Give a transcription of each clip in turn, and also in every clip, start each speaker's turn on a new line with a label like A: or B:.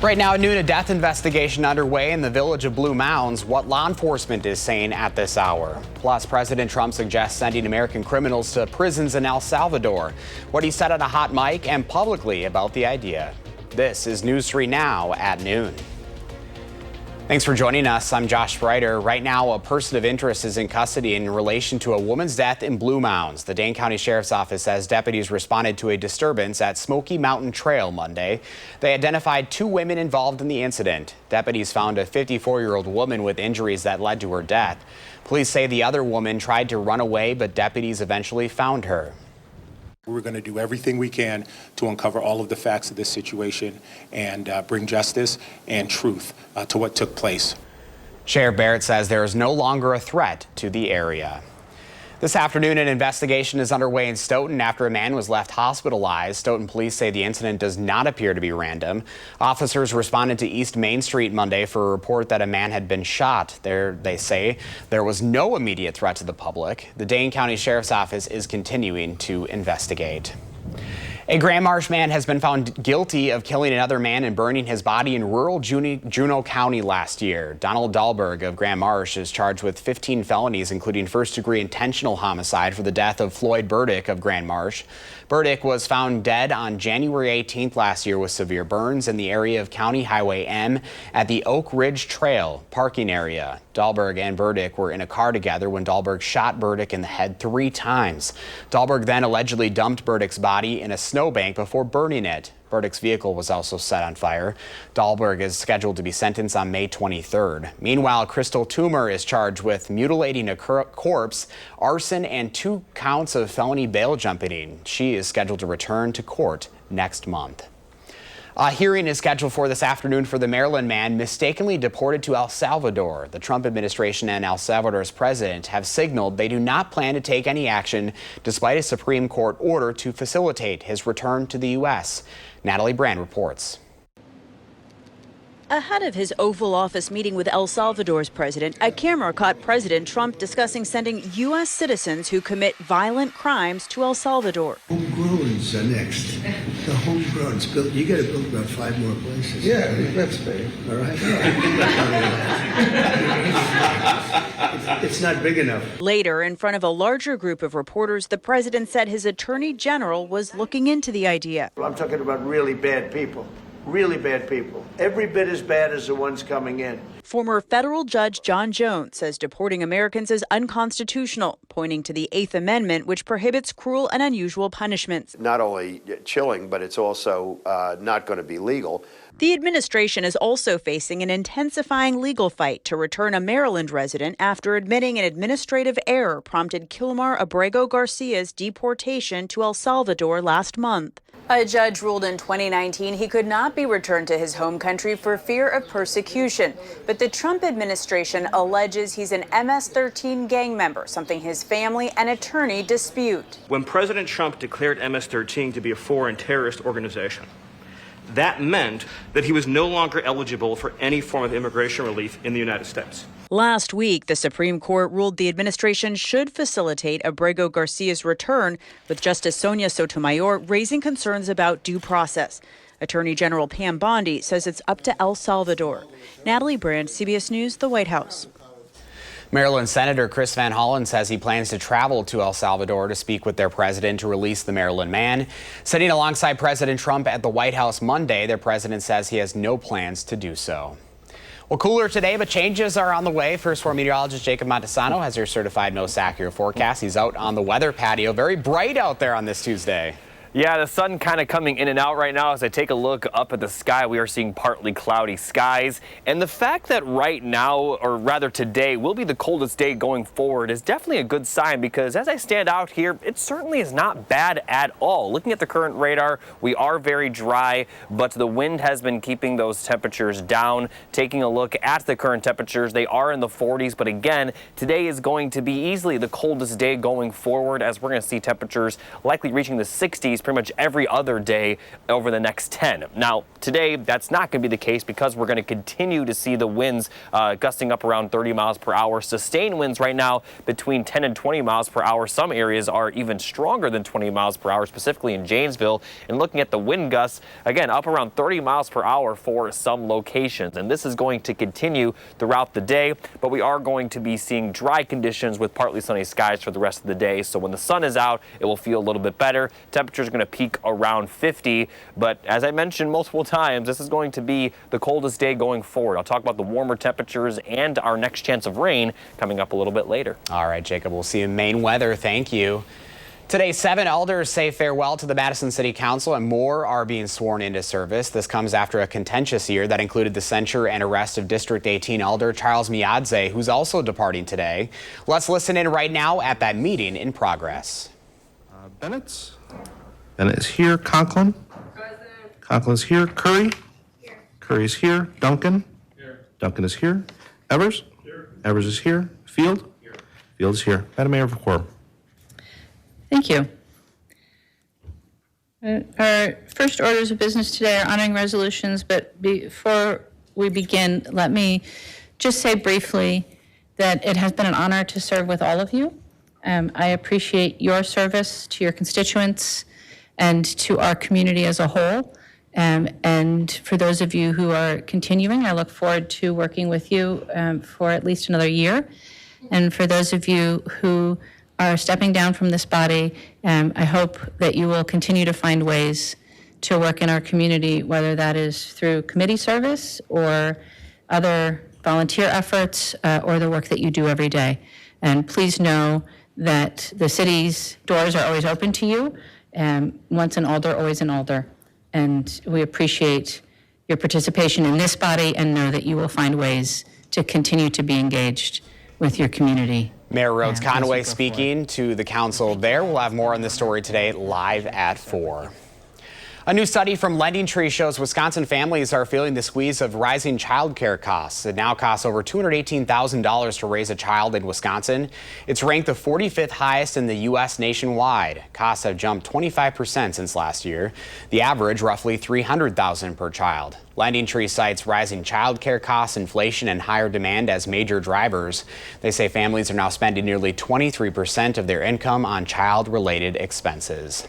A: Right now at noon, a death investigation underway in the village of Blue Mounds. What law enforcement is saying at this hour. Plus, President Trump suggests sending American criminals to prisons in El Salvador. What he said on a hot mic and publicly about the idea. This is News 3 Now at noon. Thanks for joining us. I'm Josh Spreiter. Right now, a person of interest is in custody in relation to a woman's death in Blue Mounds. The Dane County Sheriff's Office says deputies responded to a disturbance at Smoky Mountain Trail Monday. They identified 2 women involved in the incident. Deputies found a 54-year-old woman with injuries that led to her death. Police say the other woman tried to run away, but deputies eventually found her.
B: We're going to do everything we can to uncover all of the facts of this situation and bring justice and truth to what took place.
A: Sheriff Barrett says there is no longer a threat to the area. This afternoon, an investigation is underway in Stoughton after a man was left hospitalized. Stoughton police say the incident does not appear to be random. Officers responded to East Main Street Monday for a report that a man had been shot. They say there was no immediate threat to the public. The Dane County Sheriff's Office is continuing to investigate. A Grand Marsh man has been found guilty of killing another man and burning his body in rural Juneau County last year. Donald Dahlberg of Grand Marsh is charged with 15 felonies, including first-degree intentional homicide for the death of Floyd Burdick of Grand Marsh. Burdick was found dead on January 18th last year with severe burns in the area of County Highway M at the Oak Ridge Trail parking area. Dahlberg and Burdick were in a car together when Dahlberg shot Burdick in the head 3 times. Dahlberg then allegedly dumped Burdick's body in a snowbank before burning it. Burdick's vehicle was also set on fire. Dahlberg is scheduled to be sentenced on May 23rd. Meanwhile, Crystal Toomer is charged with mutilating a corpse, arson, and 2 counts of felony bail jumping. She is scheduled to return to court next month. A hearing is scheduled for this afternoon for the Maryland man mistakenly deported to El Salvador. The Trump administration and El Salvador's president have signaled they do not plan to take any action despite a Supreme Court order to facilitate his return to the U.S. Natalie Brand reports.
C: Ahead of his Oval Office meeting with El Salvador's president, a camera caught President Trump discussing sending U.S. citizens who commit violent crimes to El Salvador.
D: Homegrowns are next. The homegrowns. You got to build about 5 more places.
E: Yeah, that's big.
D: All right. It's not big enough.
C: Later, in front of a larger group of reporters, the president said his attorney general was looking into the idea.
E: I'm talking about really bad people. Really bad people. Every bit as bad as the ones coming in.
C: Former federal judge John Jones says deporting Americans is unconstitutional, pointing to the 8th Amendment, which prohibits cruel and unusual punishments.
F: Not only chilling, but it's also not going to be legal.
C: The administration is also facing an intensifying legal fight to return a Maryland resident after admitting an administrative error prompted Kilmar Abrego Garcia's deportation to El Salvador last month. A judge ruled in 2019 he could not be returned to his home country for fear of persecution. But the Trump administration alleges he's an MS-13 gang member, something his family and attorney dispute.
G: When President Trump declared MS-13 to be a foreign terrorist organization, that meant that he was no longer eligible for any form of immigration relief in the United States.
C: Last week, the Supreme Court ruled the administration should facilitate Abrego Garcia's return, with Justice Sonia Sotomayor raising concerns about due process. Attorney General Pam Bondi says it's up to El Salvador. Natalie Brand, CBS News, the White House.
A: Maryland Senator Chris Van Hollen says he plans to travel to El Salvador to speak with their president to release the Maryland man. Sitting alongside President Trump at the White House Monday, their president says he has no plans to do so. Well, cooler today, but changes are on the way. First Four meteorologist Jacob Montesano has your certified most accurate forecast. He's out on the weather patio. Very bright out there on this Tuesday.
H: Yeah, the sun kind of coming in and out right now. As I take a look up at the sky, we are seeing partly cloudy skies. And the fact that right now, or rather today, will be the coldest day going forward is definitely a good sign, because as I stand out here, it certainly is not bad at all. Looking at the current radar, we are very dry, but the wind has been keeping those temperatures down. Taking a look at the current temperatures, they are in the 40s, but again, today is going to be easily the coldest day going forward, as we're going to see temperatures likely reaching the 60s pretty much every other day over the next 10. Now, today, that's not going to be the case because we're going to continue to see the winds gusting up around 30 miles per hour. Sustained winds right now between 10 and 20 miles per hour. Some areas are even stronger than 20 miles per hour, specifically in Janesville. And looking at the wind gusts, again, up around 30 miles per hour for some locations. And this is going to continue throughout the day, but we are going to be seeing dry conditions with partly sunny skies for the rest of the day. So when the sun is out, it will feel a little bit better. Temperatures are going to peak around 50, but as I mentioned multiple times, this is going to be the coldest day going forward. I'll talk about the warmer temperatures and our next chance of rain coming up a little bit later.
A: All right, Jacob, we'll see you in Maine weather. Thank you. Today, 7 elders say farewell to the Madison City Council and more are being sworn into service. This comes after a contentious year that included the censure and arrest of District 18 Elder Charles Miadze, who's also departing today. Let's listen in right now at that meeting in progress.
I: Bennett is here. Conklin? Present. Conklin's here. Curry? Here. Curry's here. Duncan? Here. Duncan is here. Evers? Here. Evers is here. Field? Here. Field is here. Madam Mayor for quorum.
J: Thank you. Our first orders of business today are honoring resolutions, but before we begin, let me just say briefly that it has been an honor to serve with all of you. I appreciate your service to your constituents and to our community as a whole. And for those of you who are continuing, I look forward to working with you for at least another year. And for those of you who are stepping down from this body, I hope that you will continue to find ways to work in our community, whether that is through committee service or other volunteer efforts or the work that you do every day. And please know that the city's doors are always open to you. Once an alder, always an alder. And we appreciate your participation in this body and know that you will find ways to continue to be engaged with your community.
A: Mayor Rhodes Conway speaking to the council there. We'll have more on this story today live at 4. A new study from Lending Tree shows Wisconsin families are feeling the squeeze of rising child care costs. It now costs over $218,000 to raise a child in Wisconsin. It's ranked the 45th highest in the U.S. nationwide. Costs have jumped 25% since last year. The average, roughly $300,000 per child. Lending Tree cites rising child care costs, inflation, and higher demand as major drivers. They say families are now spending nearly 23% of their income on child-related expenses.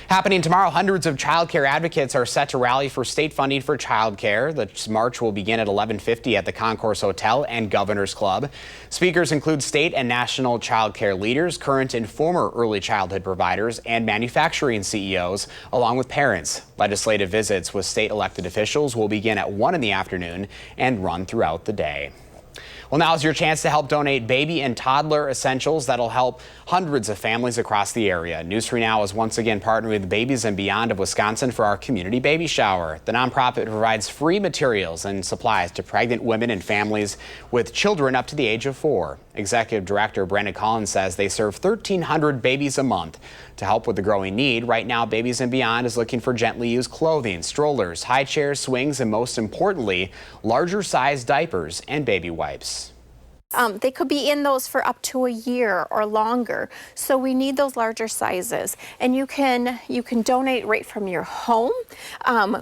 A: Happening tomorrow, hundreds of child care advocates are set to rally for state funding for child care. The march will begin at 11:50 at the Concourse Hotel and Governor's Club. Speakers include state and national child care leaders, current and former early childhood providers, and manufacturing CEOs, along with parents. Legislative visits with state elected officials will begin at 1 in the afternoon and run throughout the day. Well, now is your chance to help donate baby and toddler essentials that'll help hundreds of families across the area. News 3 Now is once again partnering with Babies and Beyond of Wisconsin for our community baby shower. The nonprofit provides free materials and supplies to pregnant women and families with children up to the age of 4. Executive Director Brandon Collins says they serve 1,300 babies a month. To help with the growing need, right now Babies and Beyond is looking for gently used clothing, strollers, high chairs, swings, and most importantly, larger size diapers and baby wipes.
K: They could be in those for up to a year or longer. So we need those larger sizes. And you can donate right from your home.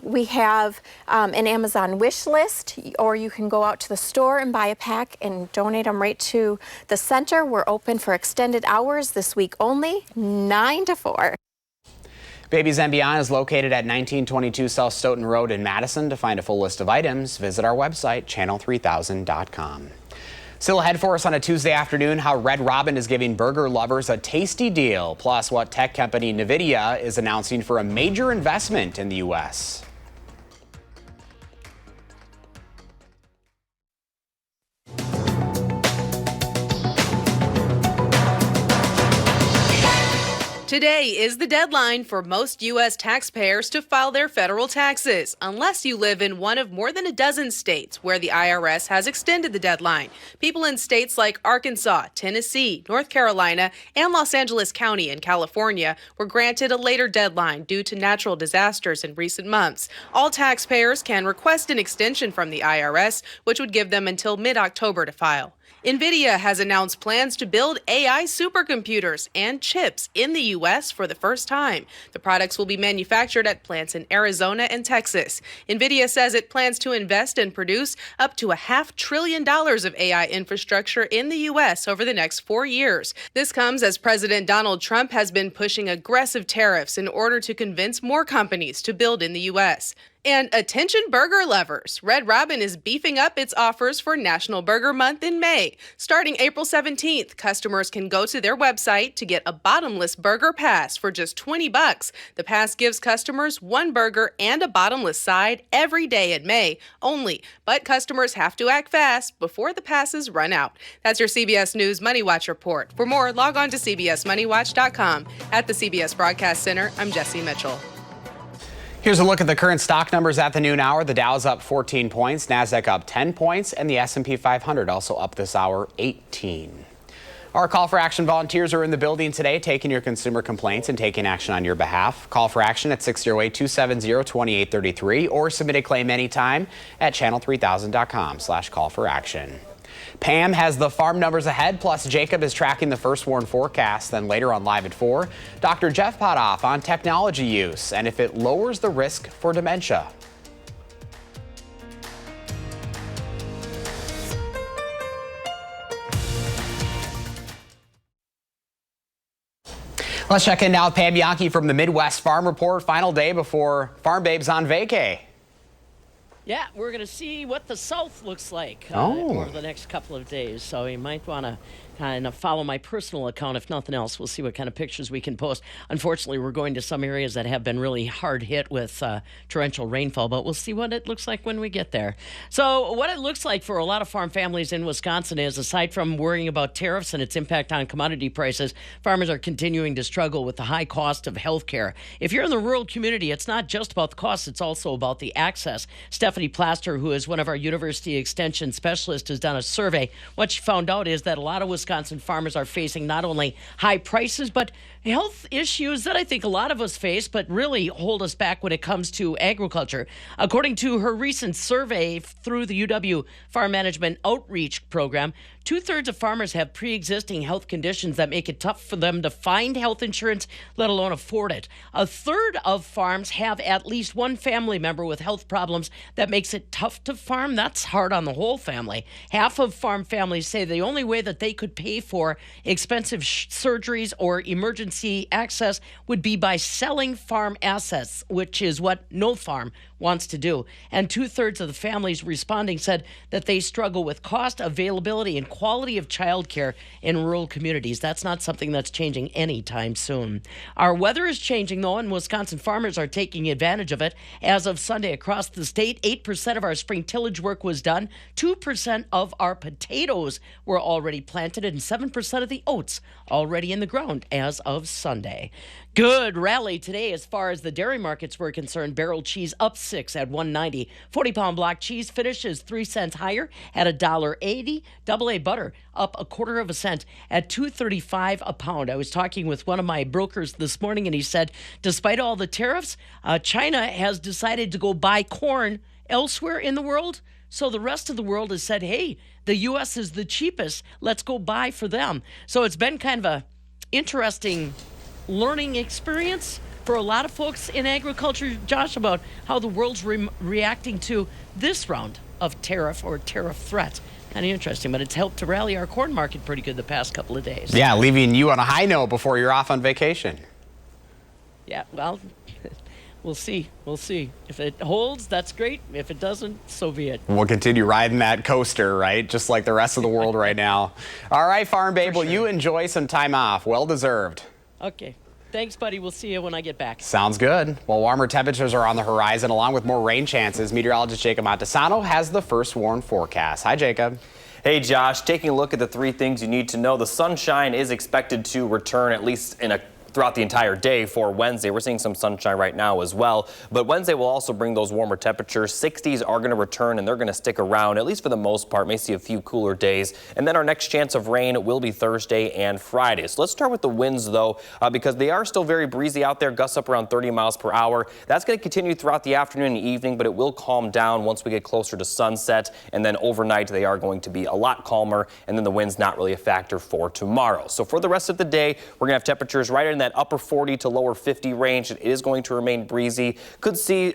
K: We have an Amazon wish list, or you can go out to the store and buy a pack and donate them right to the center. We're open for extended hours this week only, 9 to 4.
A: Babies and Beyond is located at 1922 South Stoughton Road in Madison. To find a full list of items, visit our website, channel3000.com. Still ahead for us on a Tuesday afternoon, how Red Robin is giving burger lovers a tasty deal, plus what tech company NVIDIA is announcing for a major investment in the U.S.
L: Today is the deadline for most U.S. taxpayers to file their federal taxes, unless you live in one of more than a dozen states where the IRS has extended the deadline. People in states like Arkansas, Tennessee, North Carolina, and Los Angeles County in California were granted a later deadline due to natural disasters in recent months. All taxpayers can request an extension from the IRS, which would give them until mid-October to file. NVIDIA has announced plans to build AI supercomputers and chips in the U.S. for the first time. The products will be manufactured at plants in Arizona and Texas. NVIDIA says it plans to invest and produce up to $500 billion of AI infrastructure in the U.S. over the next 4 years. This comes as President Donald Trump has been pushing aggressive tariffs in order to convince more companies to build in the U.S. And attention burger lovers, Red Robin is beefing up its offers for National Burger Month in May. Starting April 17th, customers can go to their website to get a bottomless burger pass for just $20. The pass gives customers one burger and a bottomless side every day in May only, but customers have to act fast before the passes run out. That's your CBS News Money Watch report. For more, log on to cbsmoneywatch.com. At the CBS Broadcast Center, I'm Jesse Mitchell.
A: Here's a look at the current stock numbers at the noon hour. The Dow's up 14 points, NASDAQ up 10 points, and the S&P 500 also up this hour 18. Our Call for Action volunteers are in the building today taking your consumer complaints and taking action on your behalf. Call for action at 608-270-2833 or submit a claim anytime at channel3000.com/call-for-action. Pam has the farm numbers ahead, plus Jacob is tracking the first warn forecast. Then later on Live at 4, Dr. Jeff Potoff on technology use and if it lowers the risk for dementia. Let's check in now with Pam Bianchi from the Midwest Farm Report. Final day before Farm Babe's on vacay.
M: Yeah, we're going to see what the South looks like over the next couple of days. So you might want to kind of follow my personal account. If nothing else, we'll see what kind of pictures we can post. Unfortunately, we're going to some areas that have been really hard hit with torrential rainfall, but we'll see what it looks like when we get there. So what it looks like for a lot of farm families in Wisconsin is, aside from worrying about tariffs and its impact on commodity prices, farmers are continuing to struggle with the high cost of health care. If you're in the rural community, it's not just about the cost, it's also about the access. Stephanie Plaster, who is one of our university extension specialists, has done a survey. What she found out is that a lot of Wisconsin farmers are facing not only high prices, but health issues that I think a lot of us face, but really hold us back when it comes to agriculture. According to her recent survey through the UW Farm Management Outreach Program, 2/3 of farmers have pre-existing health conditions that make it tough for them to find health insurance, let alone afford it. 1/3 of farms have at least one family member with health problems that makes it tough to farm. That's hard on the whole family. Half of farm families say the only way that they could pay for expensive surgeries or emergency access would be by selling farm assets, which is what no farm wants to do. And 2/3 of the families responding said that they struggle with cost, availability, and quality of childcare in rural communities. That's not something that's changing anytime soon. Our weather is changing, though, and Wisconsin farmers are taking advantage of it. As of Sunday across the state, 8% of our spring tillage work was done, 2% of our potatoes were already planted, and 7% of the oats already in the ground as of Sunday. Good rally today as far as the dairy markets were concerned. Barrel cheese up 6 at $1.90. 40-pound block cheese finishes 3 cents higher at $1.80. AA butter up 1/4 cent at $2.35 a pound. I was talking with one of my brokers this morning, and he said, despite all the tariffs, China has decided to go buy corn elsewhere in the world. So the rest of the world has said, hey, the U.S. is the cheapest. Let's go buy for them. So it's been kind of a interesting learning experience for a lot of folks in agriculture, Josh, about how the world's reacting to this round of tariff threats. Kind of interesting, but it's helped to rally our corn market pretty good the past couple of days.
A: Yeah, leaving you on a high note before you're off on vacation.
M: Yeah, well, we'll see. We'll see. If it holds, that's great. If it doesn't, so be it.
A: We'll continue riding that coaster, right? Just like the rest of the world right now. All right, Farm Babe, will you enjoy some time off? Well deserved.
M: Okay. Thanks, buddy. We'll see you when I get back.
A: Sounds good. Well, warmer temperatures are on the horizon, along with more rain chances. Meteorologist Jacob Montesano has the first warn forecast. Hi, Jacob.
H: Hey, Josh. Taking a look at the 3 things you need to know. The sunshine is expected to return at least throughout the entire day for Wednesday. We're seeing some sunshine right now as well, but Wednesday will also bring those warmer temperatures. 60s are going to return and they're going to stick around, at least for the most part. May see a few cooler days. And then our next chance of rain will be Thursday and Friday. So let's start with the winds though, because they are still very breezy out there, gusts up around 30 miles per hour. That's going to continue throughout the afternoon and evening, but it will calm down once we get closer to sunset. And then overnight, they are going to be a lot calmer. And then the wind's not really a factor for tomorrow. So for the rest of the day, we're going to have temperatures right in that upper 40 to lower 50 range. It is going to remain breezy. Could see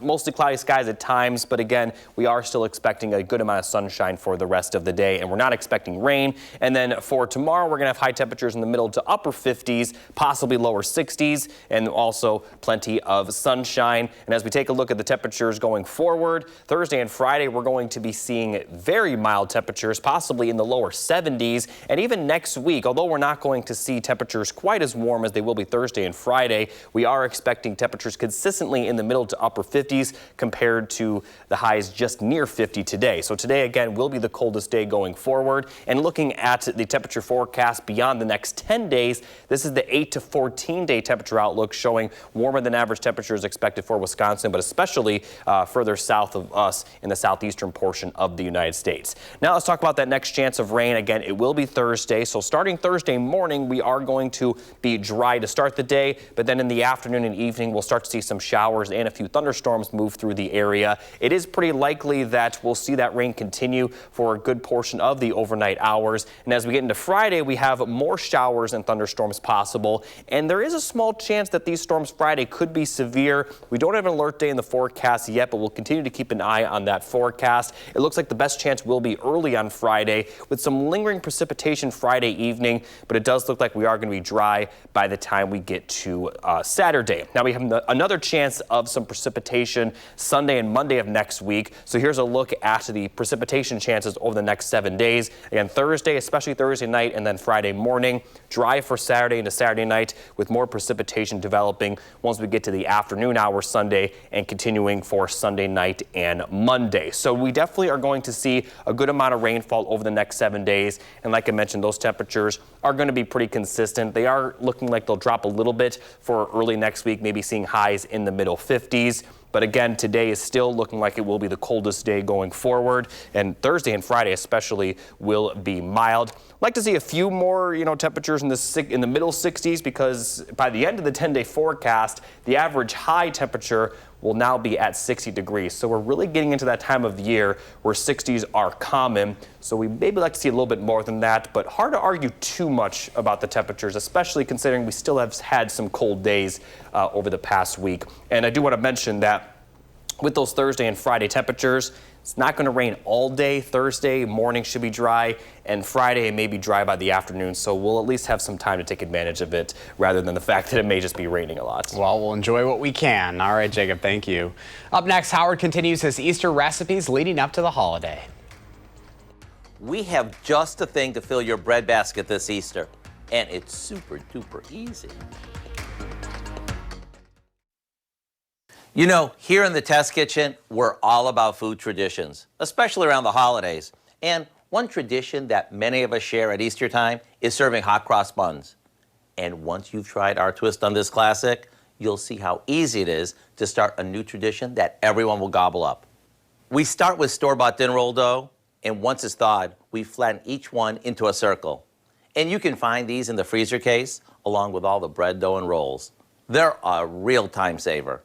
H: mostly cloudy skies at times, but again, we are still expecting a good amount of sunshine for the rest of the day, and we're not expecting rain. And then for tomorrow, we're going to have high temperatures in the middle to upper 50s, possibly lower 60s, and also plenty of sunshine. And as we take a look at the temperatures going forward, Thursday and Friday, we're going to be seeing very mild temperatures, possibly in the lower 70s. And even next week, although we're not going to see temperatures quite as warm as they will be Thursday and Friday, we are expecting temperatures consistently in the middle to upper 50s compared to the highs just near 50 today. So today, again, will be the coldest day going forward. And looking at the temperature forecast beyond the next 10 days, this is the 8 to 14 day temperature outlook showing warmer than average temperatures expected for Wisconsin, but especially further south of us in the southeastern portion of the United States. Now let's talk about that next chance of rain. Again, it will be Thursday. So starting Thursday morning, we are going to be dry to start the day, but then in the afternoon and evening, we'll start to see some showers and a few thunderstorms move through the area. It is pretty likely that we'll see that rain continue for a good portion of the overnight hours. And as we get into Friday, we have more showers and thunderstorms possible. And there is a small chance that these storms Friday could be severe. We don't have an alert day in the forecast yet, but we'll continue to keep an eye on that forecast. It looks like the best chance will be early on Friday with some lingering precipitation Friday evening, but it does look like we are going to be dry by the time we get to Saturday. Now we have another chance of some precipitation Sunday and Monday of next week. So here's a look at the precipitation chances over the next 7 days. Again, Thursday, especially Thursday night, and then Friday morning. Dry for Saturday into Saturday night with more precipitation developing once we get to the afternoon hours Sunday and continuing for Sunday night and Monday. So we definitely are going to see a good amount of rainfall over the next 7 days. And like I mentioned, those temperatures are going to be pretty consistent. They are looking like they'll drop a little bit for early next week, maybe seeing highs in the middle 50s. But again, today is still looking like it will be the coldest day going forward. And Thursday and Friday especially will be mild. I'd like to see a few more, temperatures in the middle 60s, because by the end of the 10-day forecast, the average high temperature will now be at 60 degrees. So we're really getting into that time of the year where 60s are common. So we maybe like to see a little bit more than that, but hard to argue too much about the temperatures, especially considering we still have had some cold days over the past week. And I do want to mention that with those Thursday and Friday temperatures, it's not going to rain all day. Thursday morning should be dry, and Friday it may be dry by the afternoon, so we'll at least have some time to take advantage of it rather than the fact that it may just be raining a lot.
A: Well, we'll enjoy what we can. All right, Jacob, thank you. Up next, Howard continues his Easter recipes leading up to the holiday.
N: We have just the thing to fill your bread basket this Easter, and it's super duper easy. Here in the Test Kitchen, we're all about food traditions, especially around the holidays. And one tradition that many of us share at Easter time is serving hot cross buns. And once you've tried our twist on this classic, you'll see how easy it is to start a new tradition that everyone will gobble up. We start with store-bought dinner roll dough, and once it's thawed, we flatten each one into a circle. And you can find these in the freezer case, along with all the bread dough and rolls. They're a real time saver.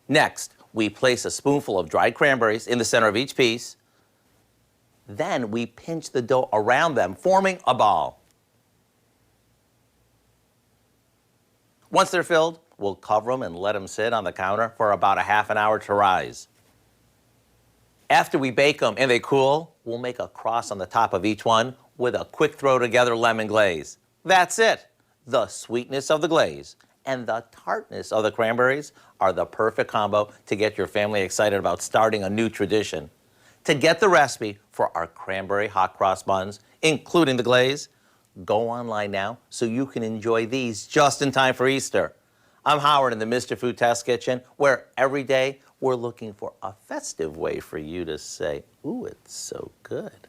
N: Next, we place a spoonful of dried cranberries in the center of each piece. Then we pinch the dough around them, forming a ball. Once they're filled, we'll cover them and let them sit on the counter for about a half an hour to rise. After we bake them and they cool, we'll make a cross on the top of each one with a quick throw together lemon glaze. That's it. The sweetness of the glaze and the tartness of the cranberries are the perfect combo to get your family excited about starting a new tradition. To get the recipe for our cranberry hot cross buns, including the glaze, go online now so you can enjoy these just in time for Easter. I'm Howard in the Mr. Food Test Kitchen, where every day we're looking for a festive way for you to say, ooh, it's so good.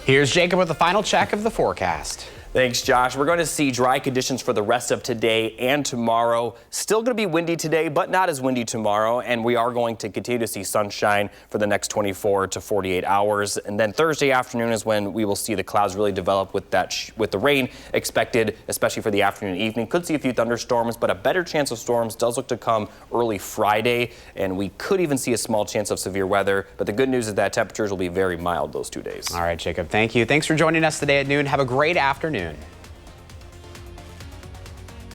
A: Here's Jacob with the final check of the forecast.
H: Thanks, Josh. We're going to see dry conditions for the rest of today and tomorrow. Still going to be windy today, but not as windy tomorrow. And we are going to continue to see sunshine for the next 24 to 48 hours. And then Thursday afternoon is when we will see the clouds really develop with with the rain expected, especially for the afternoon and evening. Could see a few thunderstorms, but a better chance of storms does look to come early Friday. And we could even see a small chance of severe weather. But the good news is that temperatures will be very mild those 2 days.
A: All right, Jacob, thank you. Thanks for joining us today at noon. Have a great afternoon.